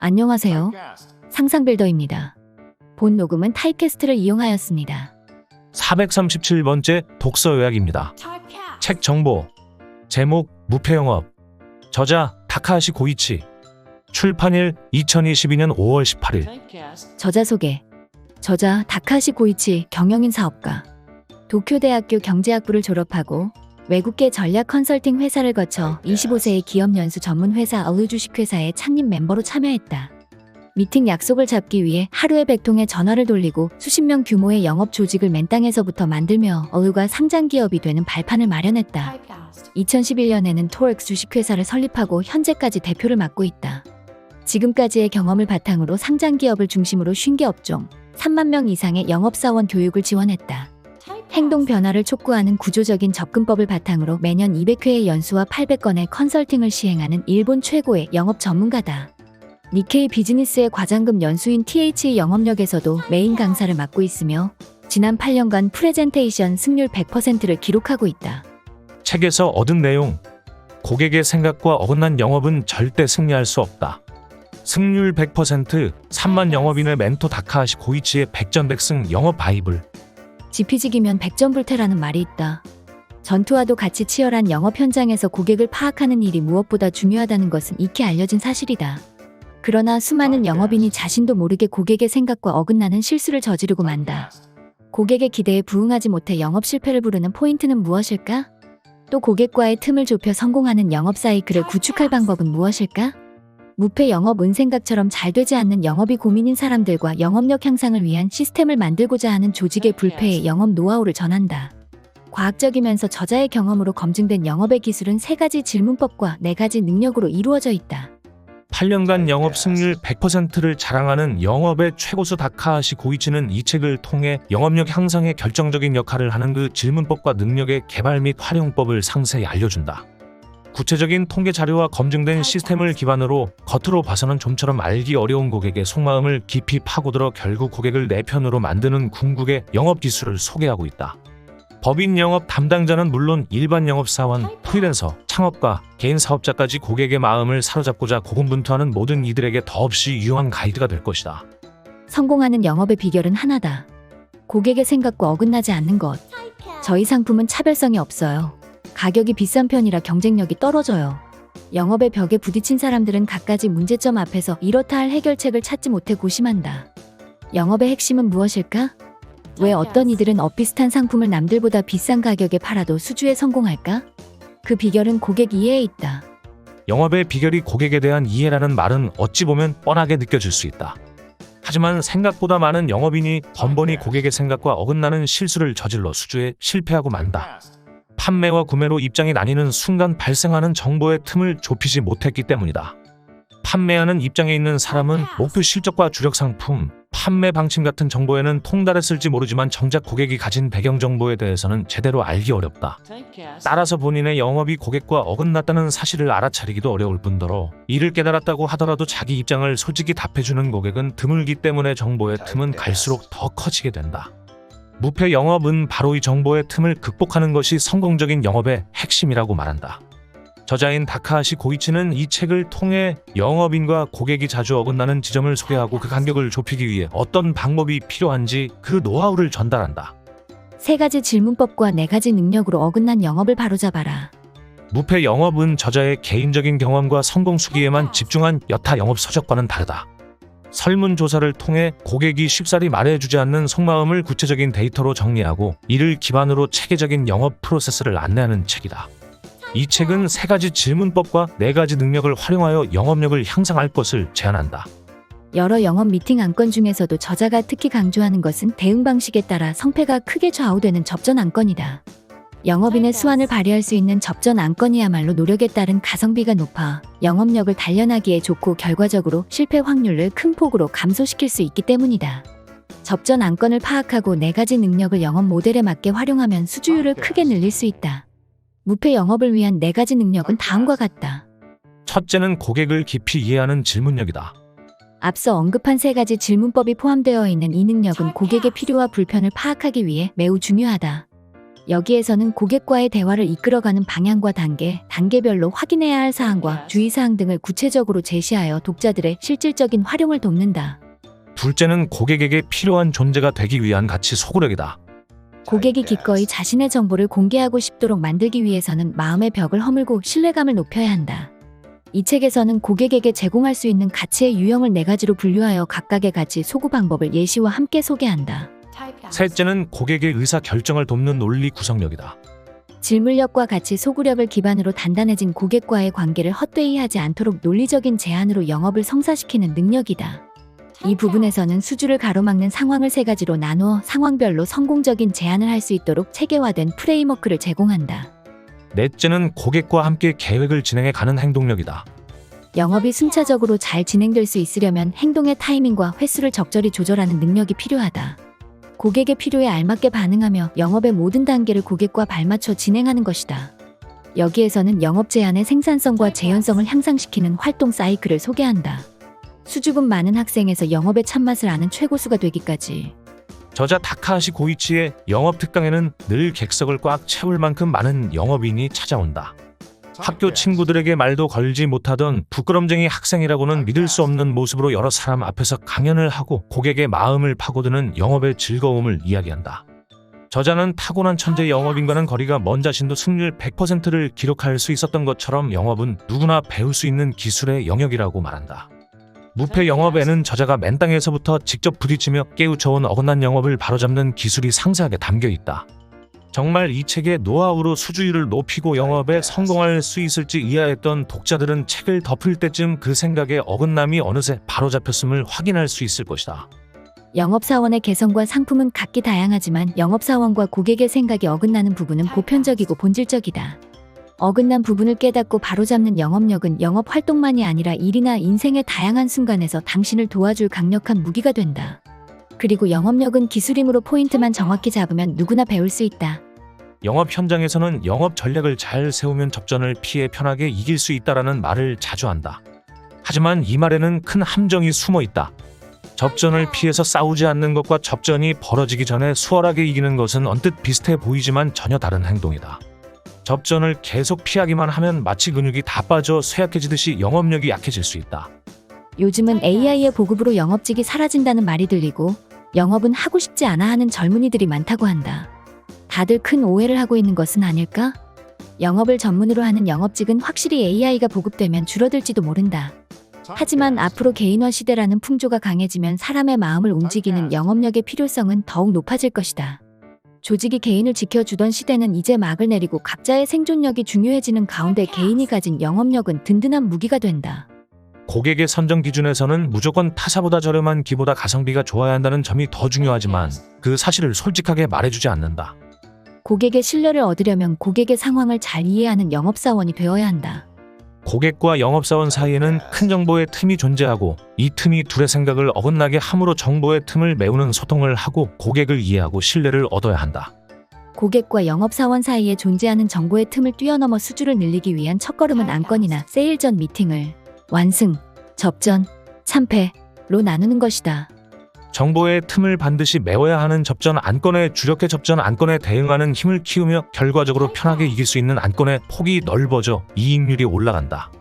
안녕하세요. 상상빌더입니다. 본 녹음은 타입캐스트를 이용하였습니다. 437번째 독서 요약입니다. 책 정보. 제목 무패영업. 저자 다카하시 고이치. 출판일 2022년 5월 18일. 저자 소개. 저자 다카하시 고이치 경영인 사업가. 도쿄대학교 경제학부를 졸업하고 외국계 전략 컨설팅 회사를 거쳐 25세의 기업 연수 전문 회사 얼루 주식회사의 창립 멤버로 참여했다. 미팅 약속을 잡기 위해 하루에 100통의 전화를 돌리고 수십 명 규모의 영업 조직을 맨 땅에서부터 만들며 얼루가 상장 기업이 되는 발판을 마련했다. 2011년에는 토렉스 주식회사를 설립하고 현재까지 대표를 맡고 있다. 지금까지의 경험을 바탕으로 상장 기업을 중심으로 50개 업종, 3만 명 이상의 영업사원 교육을 지원했다. 행동 변화를 촉구하는 구조적인 접근법을 바탕으로 매년 200회의 연수와 800건의 컨설팅을 시행하는 일본 최고의 영업 전문가다. 니케이 비즈니스의 과장급 연수인 TH 영업력에서도 메인 강사를 맡고 있으며 지난 8년간 프레젠테이션 승률 100%를 기록하고 있다. 책에서 얻은 내용. 고객의 생각과 어긋난 영업은 절대 승리할 수 없다. 승률 100%, 3만 영업인의 멘토 다카하시 고이치의 백전백승 영업 바이블. 지피지기면 백전불태라는 말이 있다. 전투와도 같이 치열한 영업 현장에서 고객을 파악하는 일이 무엇보다 중요하다는 것은 익히 알려진 사실이다. 그러나 수많은 영업인이 자신도 모르게 고객의 생각과 어긋나는 실수를 저지르고 만다. 고객의 기대에 부응하지 못해 영업 실패를 부르는 포인트는 무엇일까? 또 고객과의 틈을 좁혀 성공하는 영업 사이클을 구축할 방법은 무엇일까? 무패 영업 은생각처럼 잘 되지 않는 영업이 고민인 사람들과 영업력 향상을 위한 시스템을 만들고자 하는 조직의 불패의 영업 노하우를 전한다. 과학적이면서 저자의 경험으로 검증된 영업의 기술은 3가지 질문법과 4가지 능력으로 이루어져 있다. 8년간 영업 승률 100%를 자랑하는 영업의 최고수 다카하시 고이치는 이 책을 통해 영업력 향상에 결정적인 역할을 하는 그 질문법과 능력의 개발 및 활용법을 상세히 알려준다. 구체적인 통계 자료와 검증된 시스템을 기반으로 겉으로 봐서는 좀처럼 알기 어려운 고객의 속마음을 깊이 파고들어 결국 고객을 내 편으로 만드는 궁극의 영업 기술을 소개하고 있다. 법인 영업 담당자는 물론 일반 영업사원, 프리랜서, 창업가, 개인 사업자까지 고객의 마음을 사로잡고자 고군분투하는 모든 이들에게 더없이 유용한 가이드가 될 것이다. 성공하는 영업의 비결은 하나다. 고객의 생각과 어긋나지 않는 것. 저희 상품은 차별성이 없어요. 가격이 비싼 편이라 경쟁력이 떨어져요. 영업의 벽에 부딪힌 사람들은 갖가지 문제점 앞에서 이렇다 할 해결책을 찾지 못해 고심한다. 영업의 핵심은 무엇일까? 왜 어떤 이들은 엇비슷한 상품을 남들보다 비싼 가격에 팔아도 수주에 성공할까? 그 비결은 고객 이해에 있다. 영업의 비결이 고객에 대한 이해라는 말은 어찌 보면 뻔하게 느껴질 수 있다. 하지만 생각보다 많은 영업인이 번번이 고객의 생각과 어긋나는 실수를 저질러 수주에 실패하고 만다. 판매와 구매로 입장이 나뉘는 순간 발생하는 정보의 틈을 좁히지 못했기 때문이다. 판매하는 입장에 있는 사람은 목표 실적과 주력 상품, 판매 방침 같은 정보에는 통달했을지 모르지만 정작 고객이 가진 배경 정보에 대해서는 제대로 알기 어렵다. 따라서 본인의 영업이 고객과 어긋났다는 사실을 알아차리기도 어려울 뿐더러 이를 깨달았다고 하더라도 자기 입장을 솔직히 답해주는 고객은 드물기 때문에 정보의 틈은 갈수록 더 커지게 된다. 무패 영업은 바로 이 정보의 틈을 극복하는 것이 성공적인 영업의 핵심이라고 말한다. 저자인 다카하시 고이치는 이 책을 통해 영업인과 고객이 자주 어긋나는 지점을 소개하고 그 간격을 좁히기 위해 어떤 방법이 필요한지 그 노하우를 전달한다. 3가지 질문법과 4가지 능력으로 어긋난 영업을 바로잡아라. 무패 영업은 저자의 개인적인 경험과 성공 수기에만 집중한 여타 영업 서적과는 다르다. 설문조사를 통해 고객이 쉽사리 말해주지 않는 속마음을 구체적인 데이터로 정리하고 이를 기반으로 체계적인 영업 프로세스를 안내하는 책이다. 이 책은 3가지 질문법과 4가지 능력을 활용하여 영업력을 향상할 것을 제안한다. 여러 영업 미팅 안건 중에서도 저자가 특히 강조하는 것은 대응 방식에 따라 성패가 크게 좌우되는 접전 안건이다. 영업인의 수완을 발휘할 수 있는 접전 안건이야말로 노력에 따른 가성비가 높아 영업력을 단련하기에 좋고 결과적으로 실패 확률을 큰 폭으로 감소시킬 수 있기 때문이다. 접전 안건을 파악하고 4가지 능력을 영업 모델에 맞게 활용하면 수주율을 크게 늘릴 수 있다. 무패 영업을 위한 4가지 능력은 다음과 같다. 첫째는 고객을 깊이 이해하는 질문력이다. 앞서 언급한 3가지 질문법이 포함되어 있는 이 능력은 고객의 필요와 불편을 파악하기 위해 매우 중요하다. 여기에서는 고객과의 대화를 이끌어가는 방향과 단계별로 확인해야 할 사항과 주의사항 등을 구체적으로 제시하여 독자들의 실질적인 활용을 돕는다. 둘째는 고객에게 필요한 존재가 되기 위한 가치 소구력이다. 고객이 기꺼이 자신의 정보를 공개하고 싶도록 만들기 위해서는 마음의 벽을 허물고 신뢰감을 높여야 한다. 이 책에서는 고객에게 제공할 수 있는 가치의 유형을 4가지로 분류하여 각각의 가치 소구 방법을 예시와 함께 소개한다. 셋째는 고객의 의사 결정을 돕는 논리 구성력이다. 질문력과 가치 소구력을 기반으로 단단해진 고객과의 관계를 헛되이 하지 않도록 논리적인 제안으로 영업을 성사시키는 능력이다. 이 부분에서는 수주를 가로막는 상황을 3가지로 나누어 상황별로 성공적인 제안을 할 수 있도록 체계화된 프레임워크를 제공한다. 넷째는 고객과 함께 계획을 진행해 가는 행동력이다. 영업이 순차적으로 잘 진행될 수 있으려면 행동의 타이밍과 횟수를 적절히 조절하는 능력이 필요하다. 고객의 필요에 알맞게 반응하며 영업의 모든 단계를 고객과 발맞춰 진행하는 것이다. 여기에서는 영업 제안의 생산성과 재현성을 향상시키는 활동 사이클을 소개한다. 수줍음 많은 학생에서 영업의 참맛을 아는 최고수가 되기까지. 저자 다카하시 고이치의 영업 특강에는 늘 객석을 꽉 채울 만큼 많은 영업인이 찾아온다. 학교 친구들에게 말도 걸지 못하던 부끄럼쟁이 학생이라고는 믿을 수 없는 모습으로 여러 사람 앞에서 강연을 하고 고객의 마음을 파고드는 영업의 즐거움을 이야기한다. 저자는 타고난 천재 영업인과는 거리가 먼 자신도 승률 100%를 기록할 수 있었던 것처럼 영업은 누구나 배울 수 있는 기술의 영역이라고 말한다. 무패 영업에는 저자가 맨 땅에서부터 직접 부딪히며 깨우쳐온 어긋난 영업을 바로잡는 기술이 상세하게 담겨 있다. 정말 이 책의 노하우로 수주율을 높이고 영업에 성공할 수 있을지 의아했던 독자들은 책을 덮을 때쯤 그 생각에 어긋남이 어느새 바로잡혔음을 확인할 수 있을 것이다. 영업사원의 개성과 상품은 각기 다양하지만 영업사원과 고객의 생각이 어긋나는 부분은 보편적이고 본질적이다. 어긋난 부분을 깨닫고 바로잡는 영업력은 영업 활동만이 아니라 일이나 인생의 다양한 순간에서 당신을 도와줄 강력한 무기가 된다. 그리고 영업력은 기술이므로 포인트만 정확히 잡으면 누구나 배울 수 있다. 영업 현장에서는 영업 전략을 잘 세우면 접전을 피해 편하게 이길 수 있다라는 말을 자주 한다. 하지만 이 말에는 큰 함정이 숨어 있다. 접전을 피해서 싸우지 않는 것과 접전이 벌어지기 전에 수월하게 이기는 것은 언뜻 비슷해 보이지만 전혀 다른 행동이다. 접전을 계속 피하기만 하면 마치 근육이 다 빠져 쇠약해지듯이 영업력이 약해질 수 있다. 요즘은 AI의 보급으로 영업직이 사라진다는 말이 들리고 영업은 하고 싶지 않아 하는 젊은이들이 많다고 한다. 다들 큰 오해를 하고 있는 것은 아닐까? 영업을 전문으로 하는 영업직은 확실히 AI가 보급되면 줄어들지도 모른다. 하지만 앞으로 개인화 시대라는 풍조가 강해지면 사람의 마음을 움직이는 영업력의 필요성은 더욱 높아질 것이다. 조직이 개인을 지켜주던 시대는 이제 막을 내리고 각자의 생존력이 중요해지는 가운데 개인이 가진 영업력은 든든한 무기가 된다. 고객의 선정 기준에서는 무조건 타사보다 저렴한 기보다 가성비가 좋아야 한다는 점이 더 중요하지만 그 사실을 솔직하게 말해주지 않는다. 고객의 신뢰를 얻으려면 고객의 상황을 잘 이해하는 영업사원이 되어야 한다. 고객과 영업사원 사이에는 큰 정보의 틈이 존재하고 이 틈이 둘의 생각을 어긋나게 함으로 정보의 틈을 메우는 소통을 하고 고객을 이해하고 신뢰를 얻어야 한다. 고객과 영업사원 사이에 존재하는 정보의 틈을 뛰어넘어 수주를 늘리기 위한 첫걸음은 안건이나 세일 전 미팅을 완승, 접전, 참패로 나누는 것이다. 정보의 틈을 반드시 메워야 하는 접전 안건에 주력해 접전 안건에 대응하는 힘을 키우며 결과적으로 편하게 이길 수 있는 안건의 폭이 넓어져 이익률이 올라간다.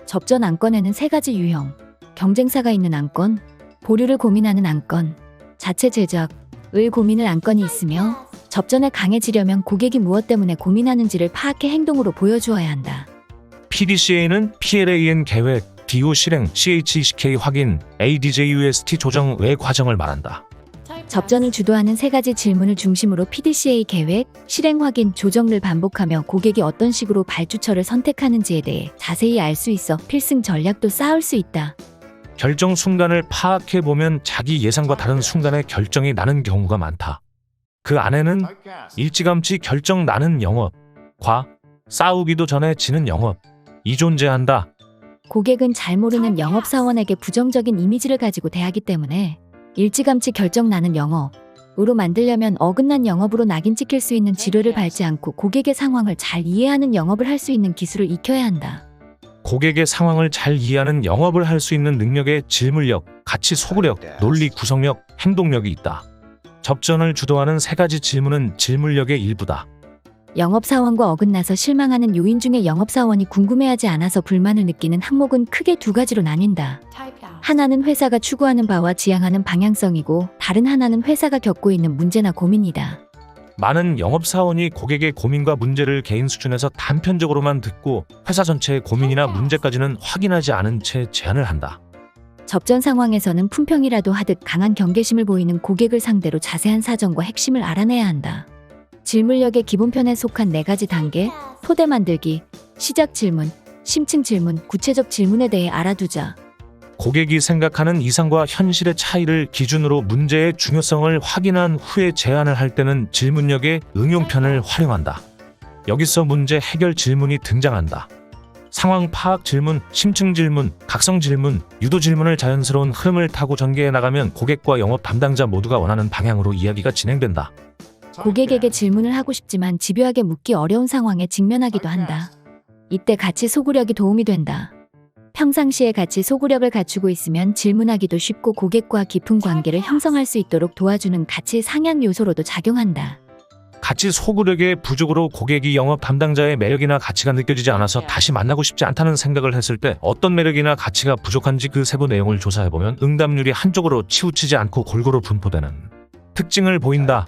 접전 안건에는 3가지 유형, 경쟁사가 있는 안건, 보류를 고민하는 안건, 자체 제작을 고민을 안건이 있으며 접전에 강해지려면 고객이 무엇 때문에 고민하는지를 파악해 행동으로 보여주어야 한다. PDCA는 PLAN 계획, DO 실행, CHECK 확인, ADJUST 조정 외 과정을 말한다. 접전을 주도하는 3가지 질문을 중심으로 PDCA 계획, 실행 확인, 조정을 반복하며 고객이 어떤 식으로 발주처를 선택하는지에 대해 자세히 알 수 있어 필승 전략도 쌓을 수 있다. 결정 순간을 파악해보면 자기 예상과 다른 순간에 결정이 나는 경우가 많다. 그 안에는 일찌감치 결정 나는 영업과 싸우기도 전에 지는 영업이 존재한다. 고객은 잘 모르는 영업사원에게 부정적인 이미지를 가지고 대하기 때문에 일찌감치 결정 나는 영업으로 만들려면 어긋난 영업으로 낙인 찍힐 수 있는 지뢰를 밟지 않고 고객의 상황을 잘 이해하는 영업을 할 수 있는 기술을 익혀야 한다. 고객의 상황을 잘 이해하는 영업을 할 수 있는 능력에 질문력, 가치 소구력, 논리 구성력, 행동력이 있다. 접전을 주도하는 3가지 질문은 질문력의 일부다. 영업사원과 어긋나서 실망하는 요인 중에 영업사원이 궁금해하지 않아서 불만을 느끼는 항목은 크게 두 가지로 나뉜다. 하나는 회사가 추구하는 바와 지향하는 방향성이고 다른 하나는 회사가 겪고 있는 문제나 고민이다. 많은 영업사원이 고객의 고민과 문제를 개인 수준에서 단편적으로만 듣고 회사 전체의 고민이나 문제까지는 확인하지 않은 채 제안을 한다. 접전 상황에서는 품평이라도 하듯 강한 경계심을 보이는 고객을 상대로 자세한 사정과 핵심을 알아내야 한다. 질문력의 기본편에 속한 4가지 단계, 토대 만들기, 시작 질문, 심층 질문, 구체적 질문에 대해 알아두자. 고객이 생각하는 이상과 현실의 차이를 기준으로 문제의 중요성을 확인한 후에 제안을 할 때는 질문력의 응용편을 활용한다. 여기서 문제 해결 질문이 등장한다. 상황 파악 질문, 심층 질문, 각성 질문, 유도 질문을 자연스러운 흐름을 타고 전개해 나가면 고객과 영업 담당자 모두가 원하는 방향으로 이야기가 진행된다. 고객에게 질문을 하고 싶지만 집요하게 묻기 어려운 상황에 직면하기도 한다. 이때 가치 소구력이 도움이 된다. 평상시에 가치 소구력을 갖추고 있으면 질문하기도 쉽고 고객과 깊은 관계를 형성할 수 있도록 도와주는 가치 상향 요소로도 작용한다. 가치 소구력의 부족으로 고객이 영업 담당자의 매력이나 가치가 느껴지지 않아서 다시 만나고 싶지 않다는 생각을 했을 때 어떤 매력이나 가치가 부족한지 그 세부 내용을 조사해보면 응답률이 한쪽으로 치우치지 않고 골고루 분포되는 특징을 보인다.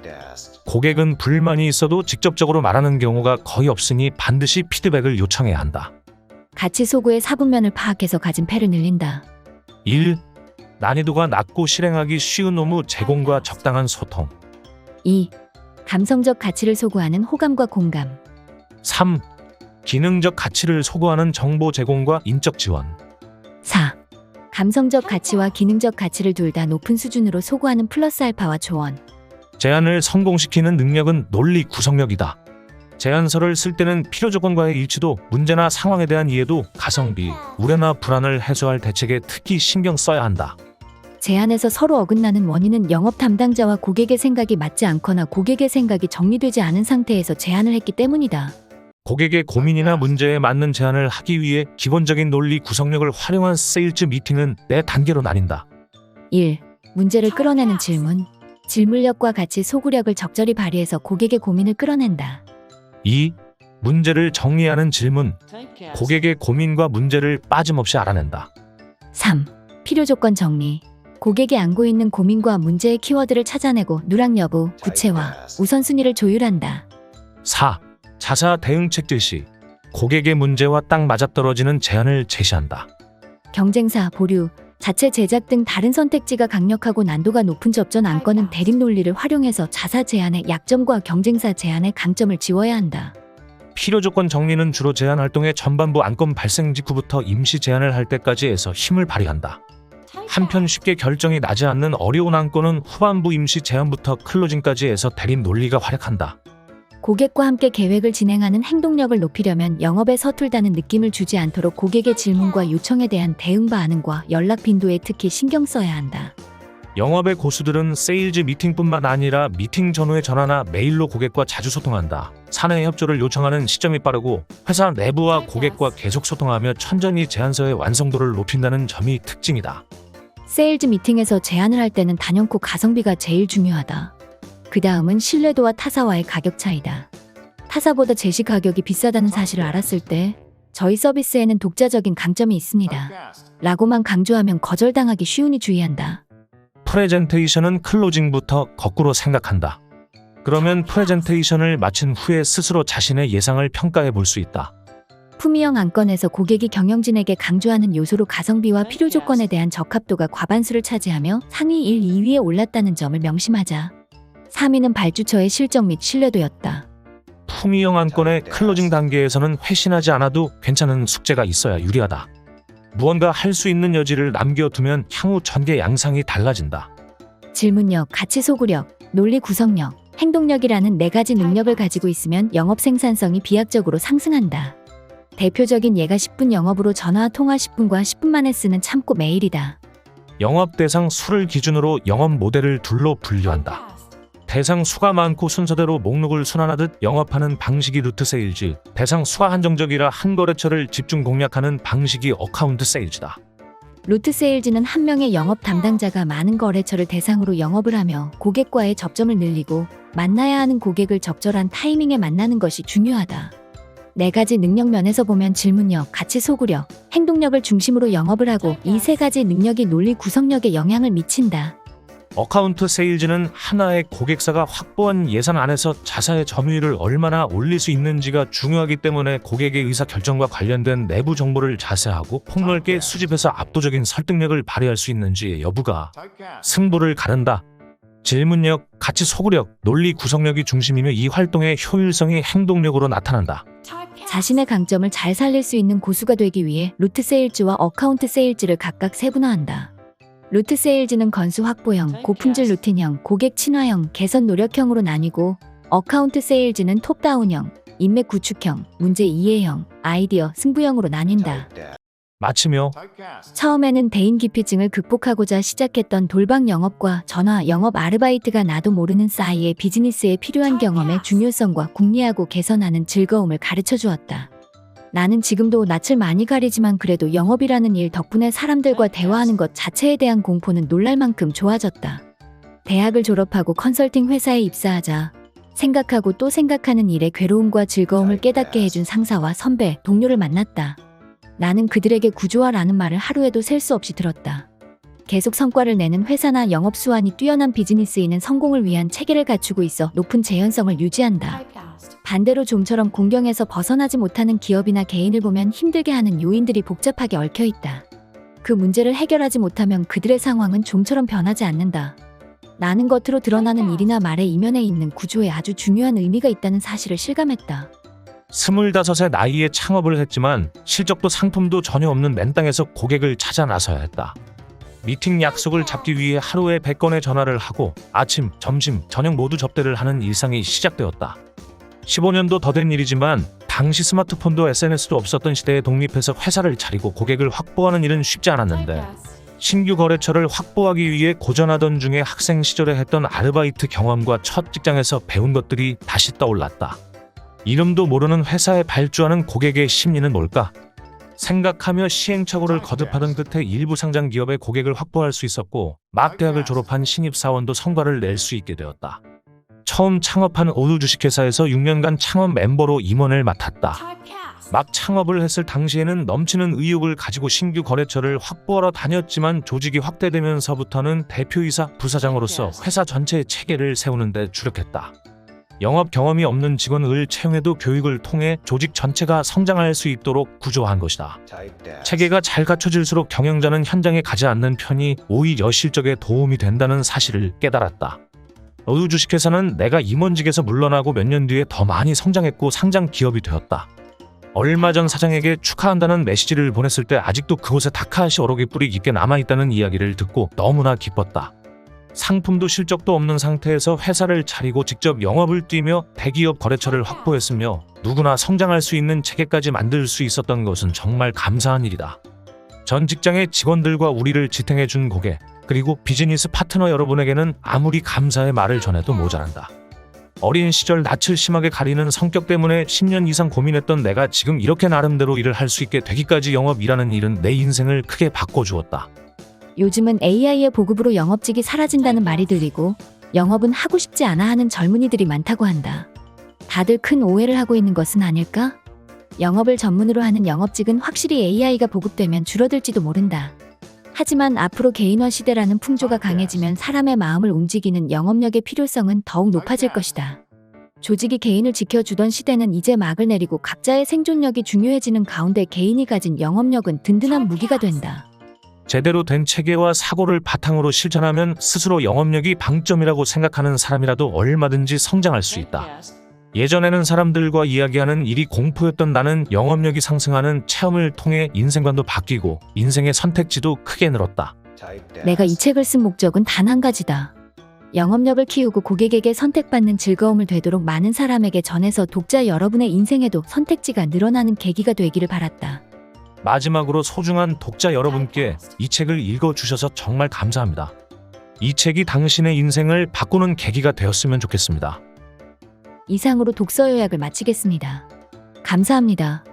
고객은 불만이 있어도 직접적으로 말하는 경우가 거의 없으니 반드시 피드백을 요청해야 한다. 가치 소구의 사분면을 파악해서 가진 패를 늘린다. 1. 난이도가 낮고 실행하기 쉬운 업무 제공과 적당한 소통. 2. 감성적 가치를 소구하는 호감과 공감. 3. 기능적 가치를 소구하는 정보 제공과 인적 지원. 4. 감성적 가치와 기능적 가치를 둘 다 높은 수준으로 소구하는 플러스 알파와 조언. 제안을 성공시키는 능력은 논리 구성력이다. 제안서를 쓸 때는 필요 조건과의 일치도, 문제나 상황에 대한 이해도, 가성비, 우려나 불안을 해소할 대책에 특히 신경 써야 한다. 제안에서 서로 어긋나는 원인은 영업 담당자와 고객의 생각이 맞지 않거나 고객의 생각이 정리되지 않은 상태에서 제안을 했기 때문이다. 고객의 고민이나 문제에 맞는 제안을 하기 위해 기본적인 논리 구성력을 활용한 세일즈 미팅은 4단계로 나뉜다. 1. 문제를 끌어내는 질문. 질문력과 가치 소구력을 적절히 발휘해서 고객의 고민을 끌어낸다. 2. 문제를 정리하는 질문. 고객의 고민과 문제를 빠짐없이 알아낸다. 3. 필요 조건 정리. 고객이 안고 있는 고민과 문제의 키워드를 찾아내고 누락 여부, 구체화, 우선순위를 조율한다. 4. 자사 대응책 제시. 고객의 문제와 딱 맞아떨어지는 제안을 제시한다. 경쟁사, 보류, 자체 제작 등 다른 선택지가 강력하고 난도가 높은 접전 안건은 대립 논리를 활용해서 자사 제안의 약점과 경쟁사 제안의 강점을 지워야 한다. 필요 조건 정리는 주로 제안 활동의 전반부 안건 발생 직후부터 임시 제안을 할 때까지 해서 힘을 발휘한다. 한편 쉽게 결정이 나지 않는 어려운 안건은 후반부 임시 제안부터 클로징까지 해서 대립 논리가 활약한다. 고객과 함께 계획을 진행하는 행동력을 높이려면 영업에 서툴다는 느낌을 주지 않도록 고객의 질문과 요청에 대한 대응 반응과 연락 빈도에 특히 신경 써야 한다. 영업의 고수들은 세일즈 미팅뿐만 아니라 미팅 전후의 전화나 메일로 고객과 자주 소통한다. 사내 협조를 요청하는 시점이 빠르고 회사 내부와 고객과 계속 소통하며 천천히 제안서의 완성도를 높인다는 점이 특징이다. 세일즈 미팅에서 제안을 할 때는 단연코 가성비가 제일 중요하다. 그 다음은 신뢰도와 타사와의 가격 차이다. 타사보다 제시 가격이 비싸다는 사실을 알았을 때 저희 서비스에는 독자적인 강점이 있습니다. 라고만 강조하면 거절당하기 쉬우니 주의한다. 프레젠테이션은 클로징부터 거꾸로 생각한다. 그러면 프레젠테이션을 마친 후에 스스로 자신의 예상을 평가해 볼 수 있다. 품위형 안건에서 고객이 경영진에게 강조하는 요소로 가성비와 필요 조건에 대한 적합도가 과반수를 차지하며 상위 1, 2위에 올랐다는 점을 명심하자. 3위는 발주처의 실적 및 신뢰도였다. 품위형 안건의 클로징 단계에서는 회신하지 않아도 괜찮은 숙제가 있어야 유리하다. 무언가 할 수 있는 여지를 남겨두면 향후 전개 양상이 달라진다. 질문력, 가치 소구력, 논리 구성력, 행동력이라는 4가지 능력을 가지고 있으면 영업 생산성이 비약적으로 상승한다. 대표적인 예가 10분 영업으로 전화 통화 10분과 10분 만에 쓰는 참고 메일이다. 영업 대상 수를 기준으로 영업 모델을 둘로 분류한다. 대상 수가 많고 순서대로 목록을 순환하듯 영업하는 방식이 루트 세일즈, 대상 수가 한정적이라 한 거래처를 집중 공략하는 방식이 어카운트 세일즈다. 루트 세일즈는 한 명의 영업 담당자가 많은 거래처를 대상으로 영업을 하며 고객과의 접점을 늘리고 만나야 하는 고객을 적절한 타이밍에 만나는 것이 중요하다. 4가지 능력 면에서 보면 질문력, 가치 소구력, 행동력을 중심으로 영업을 하고 이 3가지 능력이 논리 구성력에 영향을 미친다. 어카운트 세일즈는 하나의 고객사가 확보한 예산 안에서 자사의 점유율을 얼마나 올릴 수 있는지가 중요하기 때문에 고객의 의사결정과 관련된 내부 정보를 자세하고 폭넓게 수집해서 압도적인 설득력을 발휘할 수 있는지 여부가 승부를 가른다. 질문력, 가치 소구력, 논리 구성력이 중심이며 이 활동의 효율성이 행동력으로 나타난다. 자신의 강점을 잘 살릴 수 있는 고수가 되기 위해 루트 세일즈와 어카운트 세일즈를 각각 세분화한다. 루트 세일즈는 건수 확보형, 고품질 루틴형, 고객 친화형, 개선 노력형으로 나뉘고 어카운트 세일즈는 톱다운형, 인맥 구축형, 문제 이해형, 아이디어 승부형으로 나뉜다. 마치며 처음에는 대인 기피증을 극복하고자 시작했던 돌방 영업과 전화 영업 아르바이트가 나도 모르는 사이에 비즈니스에 필요한 경험의 중요성과 궁리하고 개선하는 즐거움을 가르쳐 주었다. 나는 지금도 낯을 많이 가리지만 그래도 영업이라는 일 덕분에 사람들과 대화하는 것 자체에 대한 공포는 놀랄 만큼 좋아졌다. 대학을 졸업하고 컨설팅 회사에 입사하자 생각하고 또 생각하는 일의 괴로움과 즐거움을 깨닫게 해준 상사와 선배, 동료를 만났다. 나는 그들에게 구조화라는 말을 하루에도 셀 수 없이 들었다. 계속 성과를 내는 회사나 영업 수완이 뛰어난 비즈니스인은 성공을 위한 체계를 갖추고 있어 높은 재현성을 유지한다. 반대로 좀처럼 공경에서 벗어나지 못하는 기업이나 개인을 보면 힘들게 하는 요인들이 복잡하게 얽혀 있다. 그 문제를 해결하지 못하면 그들의 상황은 좀처럼 변하지 않는다. 나는 겉으로 드러나는 일이나 말의 이면에 있는 구조에 아주 중요한 의미가 있다는 사실을 실감했다. 25의 나이에 창업을 했지만 실적도 상품도 전혀 없는 맨땅에서 고객을 찾아 나서야 했다. 미팅 약속을 잡기 위해 하루에 100건의 전화를 하고 아침, 점심, 저녁 모두 접대를 하는 일상이 시작되었다. 15년도 더 된 일이지만 당시 스마트폰도 SNS도 없었던 시대에 독립해서 회사를 차리고 고객을 확보하는 일은 쉽지 않았는데 신규 거래처를 확보하기 위해 고전하던 중에 학생 시절에 했던 아르바이트 경험과 첫 직장에서 배운 것들이 다시 떠올랐다. 이름도 모르는 회사에 발주하는 고객의 심리는 뭘까? 생각하며 시행착오를 거듭하던 끝에 일부 상장 기업의 고객을 확보할 수 있었고 막 대학을 졸업한 신입사원도 성과를 낼 수 있게 되었다. 처음 창업한 오두 주식회사에서 6년간 창업 멤버로 임원을 맡았다. 막 창업을 했을 당시에는 넘치는 의욕을 가지고 신규 거래처를 확보하러 다녔지만 조직이 확대되면서부터는 대표이사, 부사장으로서 회사 전체의 체계를 세우는 데 주력했다. 영업 경험이 없는 직원을 채용해도 교육을 통해 조직 전체가 성장할 수 있도록 구조한 것이다. 체계가 잘 갖춰질수록 경영자는 현장에 가지 않는 편이 오히려 실적에 도움이 된다는 사실을 깨달았다. 오두 주식회사는 내가 임원직에서 물러나고 몇 년 뒤에 더 많이 성장했고 상장 기업이 되었다. 얼마 전 사장에게 축하한다는 메시지를 보냈을 때 아직도 그곳에 다카하시 어록이 뿌리 깊게 남아있다는 이야기를 듣고 너무나 기뻤다. 상품도 실적도 없는 상태에서 회사를 차리고 직접 영업을 뛰며 대기업 거래처를 확보했으며 누구나 성장할 수 있는 체계까지 만들 수 있었던 것은 정말 감사한 일이다. 전 직장의 직원들과 우리를 지탱해 준 고객, 그리고 비즈니스 파트너 여러분에게는 아무리 감사의 말을 전해도 모자란다. 어린 시절 낯을 심하게 가리는 성격 때문에 10년 이상 고민했던 내가 지금 이렇게 나름대로 일을 할 수 있게 되기까지 영업이라는 일은 내 인생을 크게 바꿔주었다. 요즘은 AI의 보급으로 영업직이 사라진다는 말이 들리고 영업은 하고 싶지 않아 하는 젊은이들이 많다고 한다. 다들 큰 오해를 하고 있는 것은 아닐까? 영업을 전문으로 하는 영업직은 확실히 AI가 보급되면 줄어들지도 모른다. 하지만 앞으로 개인화 시대라는 풍조가 강해지면 사람의 마음을 움직이는 영업력의 필요성은 더욱 높아질 것이다. 조직이 개인을 지켜주던 시대는 이제 막을 내리고 각자의 생존력이 중요해지는 가운데 개인이 가진 영업력은 든든한 무기가 된다. 제대로 된 체계와 사고를 바탕으로 실천하면 스스로 영업력이 방점이라고 생각하는 사람이라도 얼마든지 성장할 수 있다. 예전에는 사람들과 이야기하는 일이 공포였던 나는 영업력이 상승하는 체험을 통해 인생관도 바뀌고 인생의 선택지도 크게 늘었다. 내가 이 책을 쓴 목적은 단 한 가지다. 영업력을 키우고 고객에게 선택받는 즐거움을 되도록 많은 사람에게 전해서 독자 여러분의 인생에도 선택지가 늘어나는 계기가 되기를 바랐다. 마지막으로 소중한 독자 여러분께 이 책을 읽어주셔서 정말 감사합니다. 이 책이 당신의 인생을 바꾸는 계기가 되었으면 좋겠습니다. 이상으로 독서 요약을 마치겠습니다. 감사합니다.